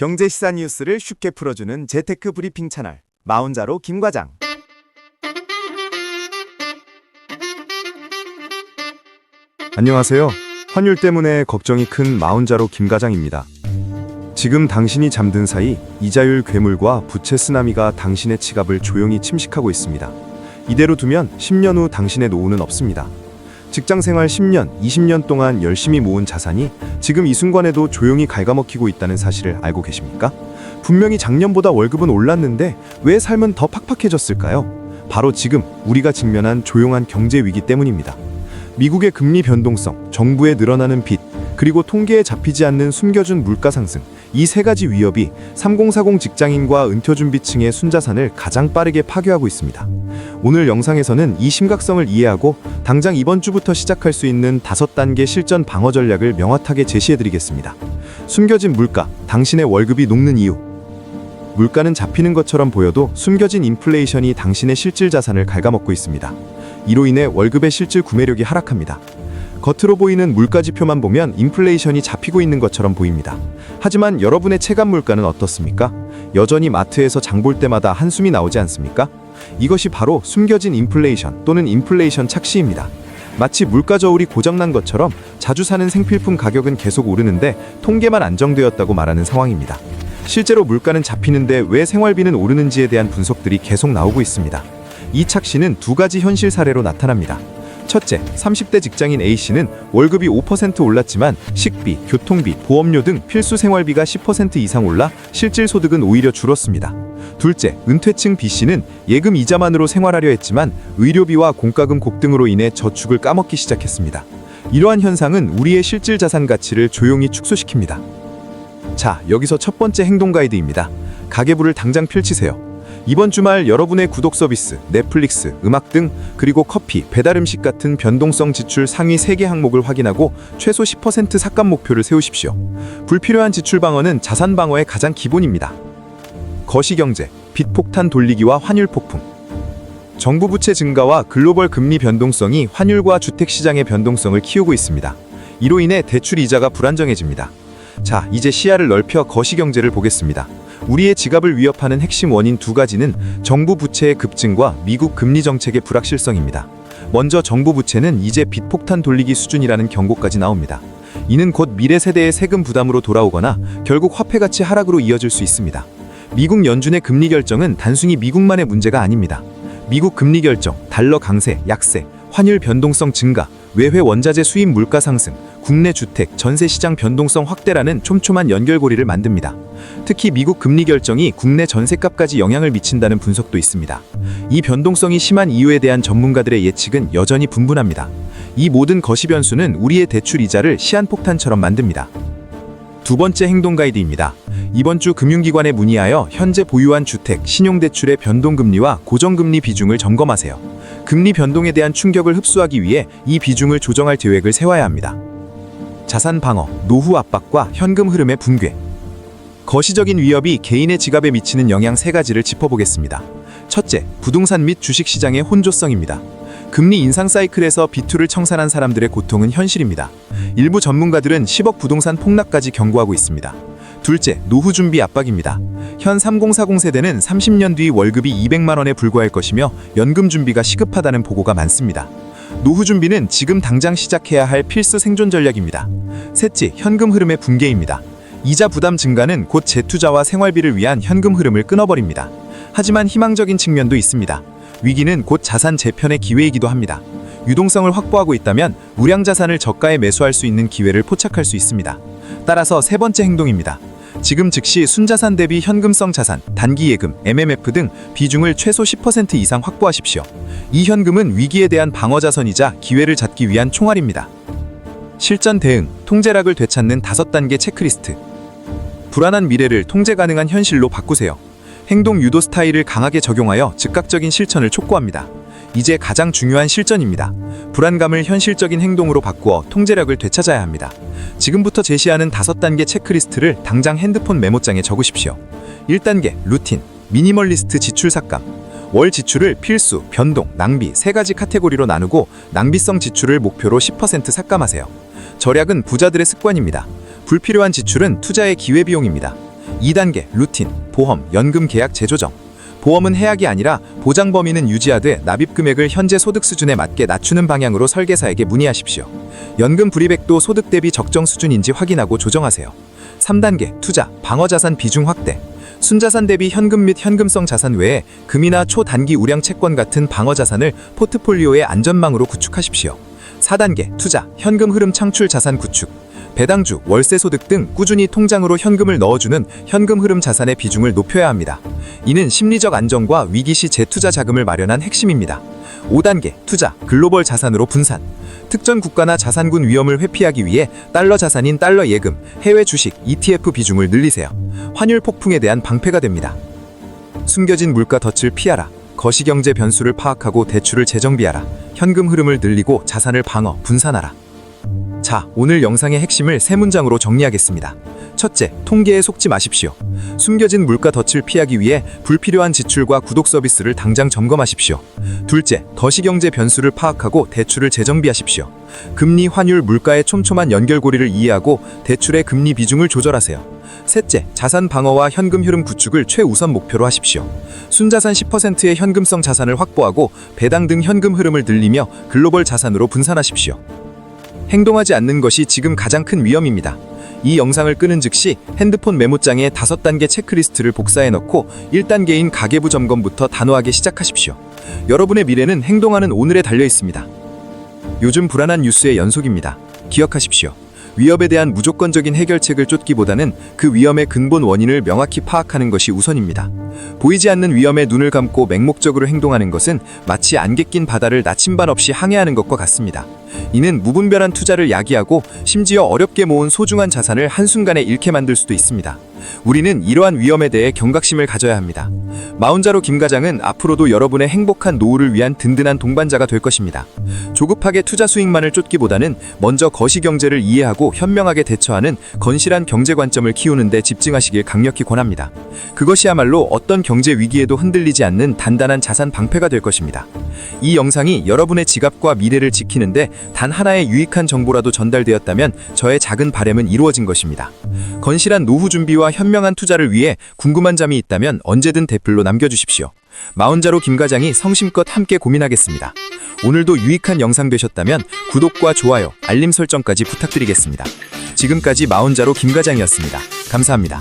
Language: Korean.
경제 시사 뉴스를 쉽게 풀어주는 재테크 브리핑 채널 마운자로 김과장. 안녕하세요. 환율 때문에 걱정이 큰 마운자로 김과장입니다. 지금 당신이 잠든 사이 이자율 괴물과 부채 쓰나미가 당신의 지갑을 조용히 침식하고 있습니다. 이대로 두면 10년 후 당신의 노후는 없습니다. 직장생활 10년, 20년 동안 열심히 모은 자산이 지금 이 순간에도 조용히 갉아먹히고 있다는 사실을 알고 계십니까? 분명히 작년보다 월급은 올랐는데 왜 삶은 더 팍팍해졌을까요? 바로 지금 우리가 직면한 조용한 경제 위기 때문입니다. 미국의 금리 변동성, 정부의 늘어나는 빚, 그리고 통계에 잡히지 않는 숨겨진 물가 상승, 이 세 가지 위협이 3040 직장인과 은퇴준비층의 순자산을 가장 빠르게 파괴하고 있습니다. 오늘 영상에서는 이 심각성을 이해하고 당장 이번 주부터 시작할 수 있는 5단계 실전 방어 전략을 명확하게 제시해드리겠습니다. 숨겨진 물가, 당신의 월급이 녹는 이유. 물가는 잡히는 것처럼 보여도 숨겨진 인플레이션이 당신의 실질 자산을 갉아먹고 있습니다. 이로 인해 월급의 실질 구매력이 하락합니다. 겉으로 보이는 물가 지표만 보면 인플레이션이 잡히고 있는 것처럼 보입니다. 하지만 여러분의 체감 물가는 어떻습니까? 여전히 마트에서 장 볼 때마다 한숨이 나오지 않습니까? 이것이 바로 숨겨진 인플레이션 또는 인플레이션 착시입니다. 마치 물가 저울이 고장난 것처럼 자주 사는 생필품 가격은 계속 오르는데 통계만 안정되었다고 말하는 상황입니다. 실제로 물가는 잡히는데 왜 생활비는 오르는지에 대한 분석들이 계속 나오고 있습니다. 이 착시는 두 가지 현실 사례로 나타납니다. 첫째, 30대 직장인 A씨는 월급이 5% 올랐지만 식비, 교통비, 보험료 등 필수 생활비가 10% 이상 올라 실질 소득은 오히려 줄었습니다. 둘째, 은퇴층 B씨는 예금 이자만으로 생활하려 했지만 의료비와 공과금 곡등으로 인해 저축을 까먹기 시작했습니다. 이러한 현상은 우리의 실질 자산 가치를 조용히 축소시킵니다. 자, 여기서 첫 번째 행동 가이드입니다. 가계부를 당장 펼치세요. 이번 주말 여러분의 구독 서비스, 넷플릭스, 음악 등 그리고 커피, 배달음식 같은 변동성 지출 상위 3개 항목을 확인하고 최소 10% 삭감 목표를 세우십시오. 불필요한 지출 방어는 자산 방어의 가장 기본입니다. 거시경제, 빚 폭탄 돌리기와 환율 폭풍. 정부 부채 증가와 글로벌 금리 변동성이 환율과 주택시장의 변동성을 키우고 있습니다. 이로 인해 대출 이자가 불안정해집니다. 자, 이제 시야를 넓혀 거시경제를 보겠습니다. 우리의 지갑을 위협하는 핵심 원인 두 가지는 정부 부채의 급증과 미국 금리 정책의 불확실성입니다. 먼저 정부 부채는 이제 빚폭탄 돌리기 수준이라는 경고까지 나옵니다. 이는 곧 미래 세대의 세금 부담으로 돌아오거나 결국 화폐 가치 하락으로 이어질 수 있습니다. 미국 연준의 금리 결정은 단순히 미국만의 문제가 아닙니다. 미국 금리 결정, 달러 강세, 약세, 환율 변동성 증가, 외회 원자재 수입 물가 상승, 국내 주택, 전세 시장 변동성 확대라는 촘촘한 연결고리를 만듭니다. 특히 미국 금리 결정이 국내 전세값까지 영향을 미친다는 분석도 있습니다. 이 변동성이 심한 이유에 대한 전문가들의 예측은 여전히 분분합니다. 이 모든 거시 변수는 우리의 대출 이자를 시한폭탄처럼 만듭니다. 두 번째 행동 가이드입니다. 이번 주 금융기관에 문의하여 현재 보유한 주택, 신용대출의 변동금리와 고정금리 비중을 점검하세요. 금리 변동에 대한 충격을 흡수하기 위해 이 비중을 조정할 계획을 세워야 합니다. 자산 방어, 노후 압박과 현금 흐름의 붕괴. 거시적인 위협이 개인의 지갑에 미치는 영향 3가지를 짚어보겠습니다. 첫째, 부동산 및 주식시장의 혼조성입니다. 금리 인상 사이클에서 비투를 청산한 사람들의 고통은 현실입니다. 일부 전문가들은 10억 부동산 폭락까지 경고하고 있습니다. 둘째, 노후 준비 압박입니다. 현 3040 세대는 30년 뒤 월급이 200만 원에 불과할 것이며 연금 준비가 시급하다는 보고가 많습니다. 노후 준비는 지금 당장 시작해야 할 필수 생존 전략입니다. 셋째, 현금 흐름의 붕괴입니다. 이자 부담 증가는 곧 재투자와 생활비를 위한 현금 흐름을 끊어버립니다. 하지만 희망적인 측면도 있습니다. 위기는 곧 자산 재편의 기회이기도 합니다. 유동성을 확보하고 있다면 우량 자산을 저가에 매수할 수 있는 기회를 포착할 수 있습니다. 따라서 세 번째 행동입니다. 지금 즉시 순자산 대비 현금성 자산, 단기 예금, MMF 등 비중을 최소 10% 이상 확보하십시오. 이 현금은 위기에 대한 방어 자산이자 기회를 잡기 위한 총알입니다. 실전 대응, 통제락을 되찾는 5단계 체크리스트. 불안한 미래를 통제 가능한 현실로 바꾸세요. 행동 유도 스타일을 강하게 적용하여 즉각적인 실천을 촉구합니다. 이제 가장 중요한 실전입니다. 불안감을 현실적인 행동으로 바꾸어 통제력을 되찾아야 합니다. 지금부터 제시하는 5단계 체크리스트를 당장 핸드폰 메모장에 적으십시오. 1단계, 루틴, 미니멀리스트 지출 삭감. 월 지출을 필수, 변동, 낭비 3가지 카테고리로 나누고 낭비성 지출을 목표로 10% 삭감하세요. 절약은 부자들의 습관입니다. 불필요한 지출은 투자의 기회비용입니다. 2단계 루틴, 보험, 연금 계약 재조정. 보험은 해약이 아니라 보장 범위는 유지하되 납입 금액을 현재 소득 수준에 맞게 낮추는 방향으로 설계사에게 문의하십시오. 연금 불이백도 소득 대비 적정 수준인지 확인하고 조정하세요. 3단계 투자, 방어 자산 비중 확대. 순자산 대비 현금 및 현금성 자산 외에 금이나 초단기 우량 채권 같은 방어 자산을 포트폴리오의 안전망으로 구축하십시오. 4단계 투자, 현금 흐름 창출 자산 구축. 배당주, 월세 소득 등 꾸준히 통장으로 현금을 넣어주는 현금 흐름 자산의 비중을 높여야 합니다. 이는 심리적 안정과 위기 시 재투자 자금을 마련한 핵심입니다. 5단계 투자, 글로벌 자산으로 분산. 특정 국가나 자산군 위험을 회피하기 위해 달러 자산인 달러 예금, 해외 주식, ETF 비중을 늘리세요. 환율 폭풍에 대한 방패가 됩니다. 숨겨진 물가 덫을 피하라. 거시경제 변수를 파악하고 대출을 재정비하라. 현금 흐름을 늘리고 자산을 방어, 분산하라. 자, 오늘 영상의 핵심을 세 문장으로 정리하겠습니다. 첫째, 통계에 속지 마십시오. 숨겨진 물가 덫을 피하기 위해 불필요한 지출과 구독 서비스를 당장 점검하십시오. 둘째, 거시경제 변수를 파악하고 대출을 재정비하십시오. 금리, 환율, 물가의 촘촘한 연결고리를 이해하고 대출의 금리 비중을 조절하세요. 셋째, 자산 방어와 현금 흐름 구축을 최우선 목표로 하십시오. 순자산 10%의 현금성 자산을 확보하고 배당 등 현금 흐름을 늘리며 글로벌 자산으로 분산하십시오. 행동하지 않는 것이 지금 가장 큰 위험입니다. 이 영상을 끄는 즉시 핸드폰 메모장에 5단계 체크리스트를 복사해 넣고 1단계인 가계부 점검부터 단호하게 시작하십시오. 여러분의 미래는 행동하는 오늘에 달려 있습니다. 요즘 불안한 뉴스의 연속입니다. 기억하십시오. 위협에 대한 무조건적인 해결책을 쫓기보다는 그 위험의 근본 원인을 명확히 파악하는 것이 우선입니다. 보이지 않는 위험에 눈을 감고 맹목적으로 행동하는 것은 마치 안개 낀 바다를 나침반 없이 항해하는 것과 같습니다. 이는 무분별한 투자를 야기하고 심지어 어렵게 모은 소중한 자산을 한순간에 잃게 만들 수도 있습니다. 우리는 이러한 위험에 대해 경각심을 가져야 합니다. 마운자로 김과장은 앞으로도 여러분의 행복한 노후를 위한 든든한 동반자가 될 것입니다. 조급하게 투자 수익만을 쫓기보다는 먼저 거시경제를 이해하고 현명하게 대처하는 건실한 경제 관점을 키우는 데 집중하시길 강력히 권합니다. 그것이야말로 어떤 경제 위기에도 흔들리지 않는 단단한 자산 방패가 될 것입니다. 이 영상이 여러분의 지갑과 미래를 지키는데 단 하나의 유익한 정보라도 전달되었다면 저의 작은 바람은 이루어진 것입니다. 건실한 노후 준비와 현명한 투자를 위해 궁금한 점이 있다면 언제든 댓글로 남겨주십시오. 마운자로 김과장이 성심껏 함께 고민하겠습니다. 오늘도 유익한 영상 되셨다면 구독과 좋아요, 알림 설정까지 부탁드리겠습니다. 지금까지 마운자로 김과장이었습니다. 감사합니다.